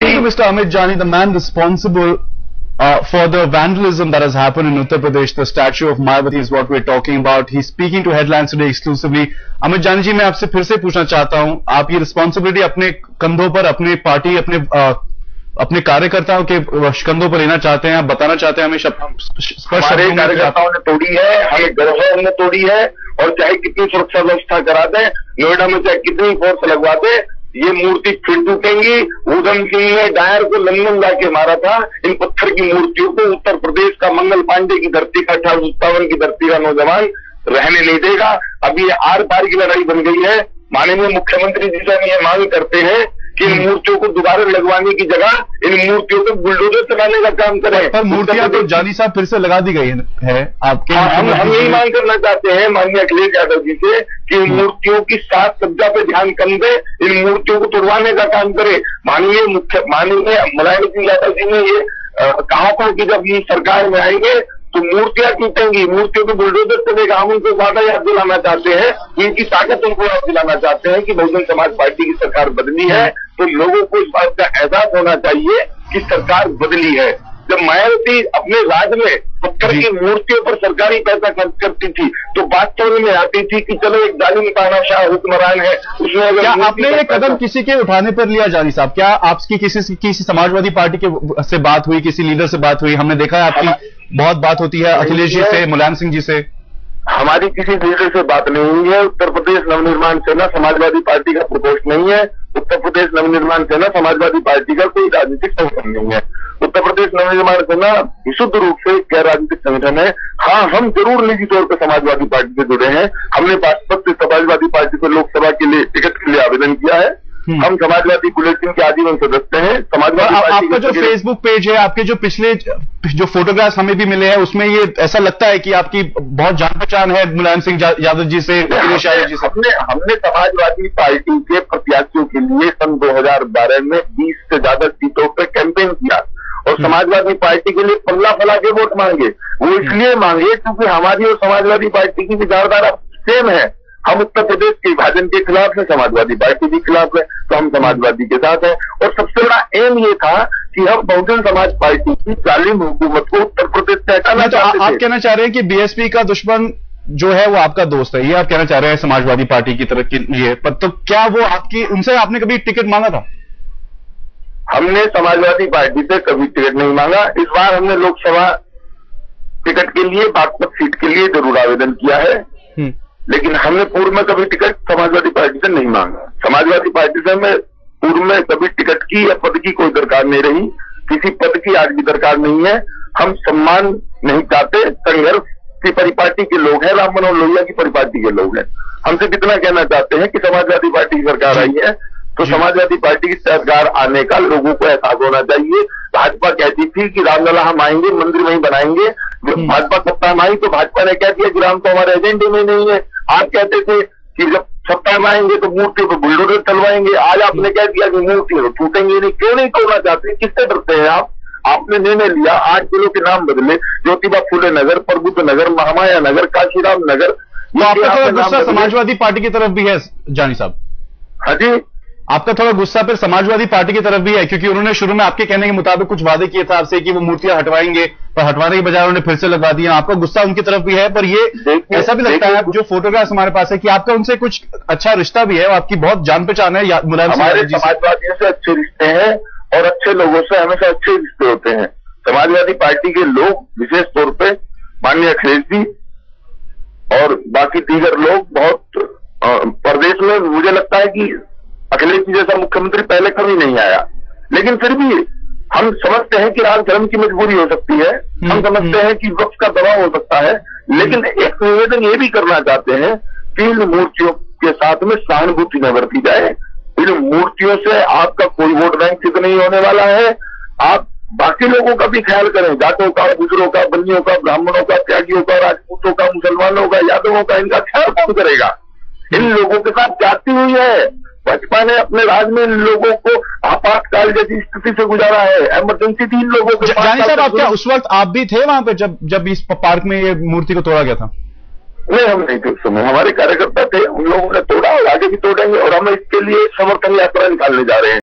To Mr. Amit Jani, the man responsible for the vandalism that has happened in Uttar Pradesh, the statue of Mayawati is what we're talking about. He's speaking to Headlines Today exclusively. Amit Jani जी, मैं आपसे फिर से पूछना चाहता हूं, आप ये responsibility अपने कंधों पर, अपने पार्टी, अपने कार्यकर्ताओं के कंधों पर लेना चाहते हैं, आप बताना चाहते हैं हमें स्पष्ट? हमारे कार्यकर्ताओं ने तोड़ी है, हमें गर्व है हमने तोड़ी है, और चाहे कितनी सुरक्षा व्यवस्था करा दें, नोएडा में चाहे कितनी फोर्स लगवा दे, ये मूर्ति फिर टूटेंगी। उधम सिंह ने डायर को लंदन लाके मारा था। इन पत्थर की मूर्तियों को उत्तर प्रदेश का मंगल पांडे की धरती का 1857 की धरती का नौजवान रहने नहीं देगा। अब ये आर पार की लड़ाई बन गई है। माननीय मुख्यमंत्री जी से हम ये मांग करते हैं कि इन मूर्तियों को दोबारा लगवाने की जगह इन मूर्तियों को बुलडोजर चलाने का काम करें। पर मूर्तियां तो जानी साहब फिर से लगा दी गई है आपके। हम यही मांग करना चाहते हैं माननीय अखिलेश यादव जी से कि इन मूर्तियों की साज सज्जा पे ध्यान कम दे, इन मूर्तियों को तोड़वाने का काम करे। माननीय मुलायम सिंह यादव जी ने ये कहा था कि जब ये सरकार में आएंगे तो मूर्तियां टूटेंगी, मूर्तियों को बुलडोजर चलेगा। हम उनको वादा याद दिलाना चाहते हैं, इनकी ताकत उनको याद दिलाना चाहते हैं कि बहुजन समाज पार्टी की सरकार बदली है, तो लोगों को इस बात का एहसास होना चाहिए कि सरकार बदली है। जब मायावती अपने राज्य में पत्थर की मूर्तियों पर सरकारी पैसा खर्च करती थी तो बात समझ में आती थी कि चलो एक जालिम तानाशाह हुक्मरान है, उसमें अगर क्या आपने ये कदम किसी के उठाने पर लिया जानी साहब? क्या आपकी किसी समाजवादी पार्टी के से बात हुई, किसी लीडर से बात हुई? हमने देखा है आपकी बहुत बात होती है अखिलेश जी से, मुलायम सिंह जी से। हमारी किसी लीडर से बात नहीं हुई है। उत्तर प्रदेश नवनिर्माण सेना समाजवादी पार्टी का प्रकोष्ठ नहीं है। उत्तर प्रदेश नवनिर्माण सेना समाजवादी पार्टी का कोई राजनीतिक संगठन नहीं है। उत्तर प्रदेश नवनिर्माण सेना विशुद्ध रूप से गैर राजनीतिक संगठन है। हाँ, हम जरूर निजी तौर पर समाजवादी पार्टी से जुड़े हैं। हमने पार्षद से समाजवादी पार्टी को लोकसभा के लिए टिकट के लिए आवेदन किया है। हम समाजवादी बुलेटिन के आजीवन सदस्य हैं। समाजवादी आपका जो फेसबुक पेज है, आपके जो पिछले जो फोटोग्राफ्स हमें भी मिले हैं, उसमें ये ऐसा लगता है कि आपकी बहुत जान पहचान है मुलायम सिंह यादव जी से, अखिलेश यादव जी से। हमने समाजवादी पार्टी के प्रत्याशियों के लिए सन 2012 में 20 से ज्यादा सीटों पर कैंपेन किया और समाजवादी पार्टी के लिए पल्ला फैला के वोट मांगे। वो इसलिए मांगे क्योंकि हमारी और समाजवादी पार्टी की विचारधारा सेम है। हम उत्तर प्रदेश के विभाजन के खिलाफ है, समाजवादी पार्टी के खिलाफ है, तो हम समाजवादी के साथ हैं। और सबसे बड़ा एम ये था कि हम बहुजन समाज पार्टी की जालिम हुकूमत को उत्तर प्रदेश से हटाना चाहते थे। आप कहना चाह रहे हैं कि बीएसपी का दुश्मन जो है वो आपका दोस्त है, ये आप कहना चाह रहे हैं समाजवादी पार्टी की तरफ के लिए? पर तो क्या वो उनसे आपने कभी टिकट मांगा था? हमने समाजवादी पार्टी से कभी टिकट नहीं मांगा। इस बार हमने लोकसभा टिकट के लिए, बागपत सीट के लिए जरूर आवेदन किया है, लेकिन हमने पूर्व में कभी टिकट समाजवादी पार्टी से नहीं मांगा। समाजवादी पार्टी से हमें पूर्व में कभी टिकट की या पद की कोई दरकार नहीं रही, किसी पद की आज भी दरकार नहीं है। हम सम्मान नहीं चाहते, संघर्ष की परिपाटी के लोग हैं, राम मनोहर लोहिया की परिपाटी के लोग हैं। हमसे कितना कहना चाहते हैं कि समाजवादी पार्टी की सरकार आई है, तो समाजवादी पार्टी की सरकार आने का लोगों को एहसास होना चाहिए। भाजपा कहती थी कि रामलला हम आएंगे, मंदिर वहीं बनाएंगे। जब भाजपा सत्ता में आई तो भाजपा ने कह दिया कि राम तो हमारे एजेंडे में नहीं है। आप कहते थे कि जब सत्ता में आएंगे तो मूर्ति पर बुलडोजर चलवाएंगे, आज आपने कह दिया कि मूर्ति तो टूटेंगे नहीं। क्यों नहीं तोड़ना चाहते? किससे डरते हैं आप? आपने निर्णय लिया 8 जिलों के नाम बदले, ज्योतिबा फुले नगर, प्रबुद्ध नगर, महामाया नगर, काशीराम नगर। तो आपका थोड़ा गुस्सा समाजवादी पार्टी की तरफ भी है जानी साहब? हाँ जी, आपका थोड़ा गुस्सा फिर समाजवादी पार्टी की तरफ भी है, क्योंकि उन्होंने शुरू में आपके कहने के मुताबिक कुछ वादे किए थे आपसे कि वो मूर्तियां हटवाएंगे, पर हटवाने के बजाय उन्होंने फिर से लगवा दिया। आपका गुस्सा उनकी तरफ भी है, पर ये ऐसा भी लगता है जो फोटोग्राफ्स हमारे पास है कि आपका उनसे कुछ अच्छा रिश्ता भी है, आपकी बहुत जान पहचान है मुलायम सिंह यादव जी से। समाजवादियों से अच्छे रिश्ते हैं और अच्छे लोगों से हमेशा अच्छे रिश्ते होते हैं। समाजवादी पार्टी के लोग, विशेष तौर पर माननीय अखिलेश जी और बाकी दीगर लोग, बहुत प्रदेश में मुझे लगता है कि अखिलेश जी जैसा मुख्यमंत्री पहले कभी नहीं आया। लेकिन फिर भी हम समझते हैं कि राम धर्म की मजबूरी हो सकती है, हम समझते हैं कि वक्त का दबाव हो सकता है, लेकिन एक निवेदन ये भी करना चाहते हैं कि इन मूर्तियों के साथ में सहानुभूति न बरती जाए। इन मूर्तियों से आपका कोई वोट बैंक सिद्ध नहीं होने वाला है। आप बाकी लोगों का भी ख्याल करें, जाटों का, गुजरों का, बनियों का, ब्राह्मणों का, त्यागियों का, राजपूतों का, मुसलमानों का, यादवों का, इनका ख्याल कौन करेगा? इन लोगों के साथ जाती हुई है। भाजपा ने अपने राज्य में इन लोगों को आपातकाल जैसी स्थिति से गुजारा है, इमरजेंसी थी इन लोगों को। जानी साहब, आप क्या उस वक्त आप भी थे वहां पे जब इस पार्क में ये मूर्ति को तोड़ा गया था? नहीं, हम नहीं थे उस समय, हमारे कार्यकर्ता थे, उन लोगों ने तोड़ा और आगे भी तोड़ेंगे और हम इसके लिए समर्थन यात्रा निकालने जा रहे हैं।